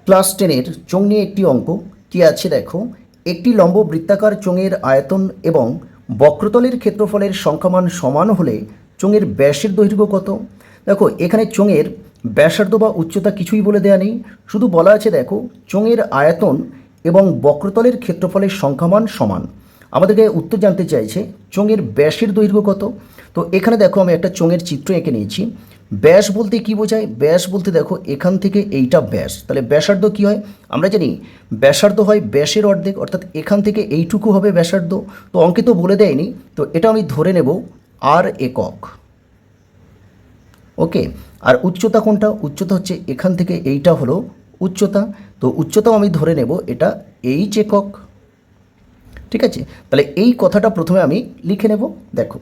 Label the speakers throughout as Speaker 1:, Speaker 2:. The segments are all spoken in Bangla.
Speaker 1: ক্লাস 10-এর চোঙ নিয়ে একটি অঙ্ক কি আছে দেখো। একটি লম্ব বৃত্তাকার চোঙের আয়তন এবং বক্রতলের ক্ষেত্রফলের সংখ্যামান সমান হলে চোঙের ব্যাসের দৈর্ঘ্য কত। দেখো এখানে চোঙের ব্যাসার্ধ বা উচ্চতা কিছুই বলে দেওয়া নেই, শুধু বলা আছে দেখো চোঙের আয়তন এবং বক্রতলের ক্ষেত্রফলের সংখ্যামান সমান। আমাদেরকে উত্তর জানতে চাইছে চোঙের ব্যাসের দৈর্ঘ্য কত। তো এখানে দেখো আমি একটা চোঙের চিত্র এঁকে নিয়েছি। ব্যাস বলতে কি বোঝায়? ব্যাস বলতে দেখো এখান থেকে এইটা ব্যাস, তাহলে ব্যাসার্ধ কি হয়? আমরা জানি ব্যাসার্ধ হয় ব্যাসের অর্ধেক, অর্থাৎ এখান থেকে এইটুকু হবে ব্যাসার্ধ। তো অঙ্কে তো বলে দেয়নি, তো এটা আমি ধরে নেব আর একক। ওকে, আর উচ্চতা কোনটা? উচ্চতা হচ্ছে এখান থেকে এইটা হলো উচ্চতা, তো উচ্চতাও আমি ধরে নেব এটা এইচ একক। ঠিক আছে, তাহলে এই কথাটা প্রথমে আমি লিখে নেব। দেখো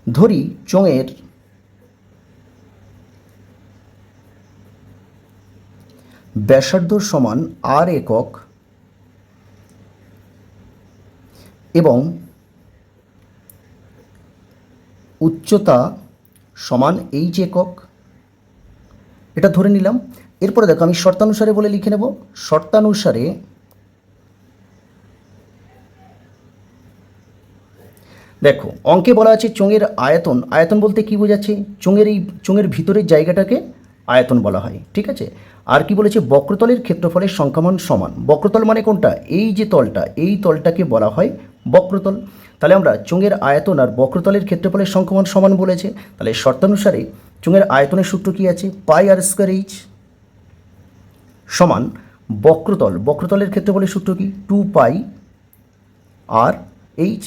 Speaker 1: ধরি চোঙের ব্যাসার্ধ সমান আর একক এবং উচ্চতা সমান এইচ একক, এটা ধরে নিলাম। এরপরে দেখো আমি শর্তানুসারে বলে লিখে নেব। শর্তানুসারে দেখো অঙ্কে বলা আছে চোঙের আয়তন। আয়তন বলতে কি বোঝাচ্ছে? চোঙের ভিতরের জায়গাটাকে আয়তন বলা হয়। ঠিক আছে, আর কি বলেছে? বক্রতলের ক্ষেত্রফলের সংখ্যামান সমান। বক্রতল মানে কোনটা? এই যে তলটা, এই তলটাকে বলা হয় বক্রতল। তাহলে আমরা চোঙের আয়তন আর বক্রতলের ক্ষেত্রফলের সংখ্যামান সমান বলেছে, তাহলে শর্তানুসারে চোঙের আয়তনের সূত্র কি আছে? পাই আর স্কোয়ার এইচ সমান বক্রতলের ক্ষেত্রফলের সূত্র কি? 2 পাই আর এইচ।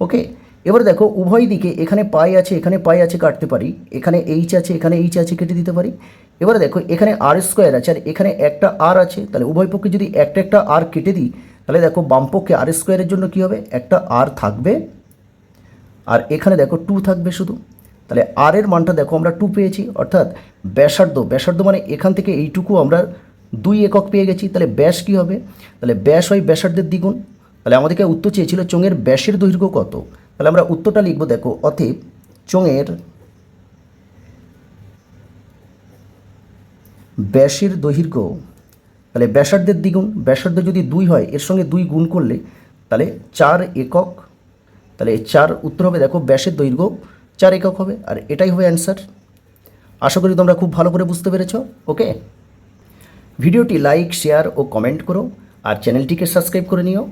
Speaker 1: ওকে, এবার দেখো উভয় দিকে এখানে পাই আছে এখানে পাই আছে কাটতে পারি, এখানে এইচ আছে এখানে এইচ আছে কেটে দিতে পারি। এবারে দেখো এখানে আর স্কোয়ার আছে আর এখানে একটা আর আছে, তাহলে উভয় পক্ষে যদি একটা একটা আর কেটে দিই তাহলে দেখো বাম পক্ষে আর স্কোয়ারের জন্য কী হবে? একটা আর থাকবে, আর এখানে দেখো 2 থাকবে শুধু। তাহলে আর এর মানটা দেখো আমরা 2 পেয়েছি, অর্থাৎ ব্যাসার্ধ মানে এখান থেকে এইটুকু আমরা 2 একক পেয়ে গেছি। তাহলে ব্যাস কী হবে? তাহলে ব্যাস হয় ব্যাসার্ধের দ্বিগুণ। তাহলে আমাদেরকে উত্তর চেয়েছিল চোঙের ব্যাসের দৈর্ঘ্য কত। তাহলে আমরা উত্তরটা লিখব দেখো, অতএব চোঙের ব্যাসের দৈর্ঘ্য, তাহলে ব্যাসার্ধের দ্বিগুণ, ব্যাসার্ধ যদি 2 হয় এর সঙ্গে 2 গুণ করলে তাহলে 4 একক। তাহলে 4 উত্তর হবে দেখো ব্যাসের দৈর্ঘ্য 4 একক হবে, আর এটাই হবে অ্যান্সার। আশা করি তোমরা খুব ভালো করে বুঝতে পেরেছো। ওকে, ভিডিওটি লাইক শেয়ার ও কমেন্ট করো আর চ্যানেলটিকে সাবস্ক্রাইব করে নিও।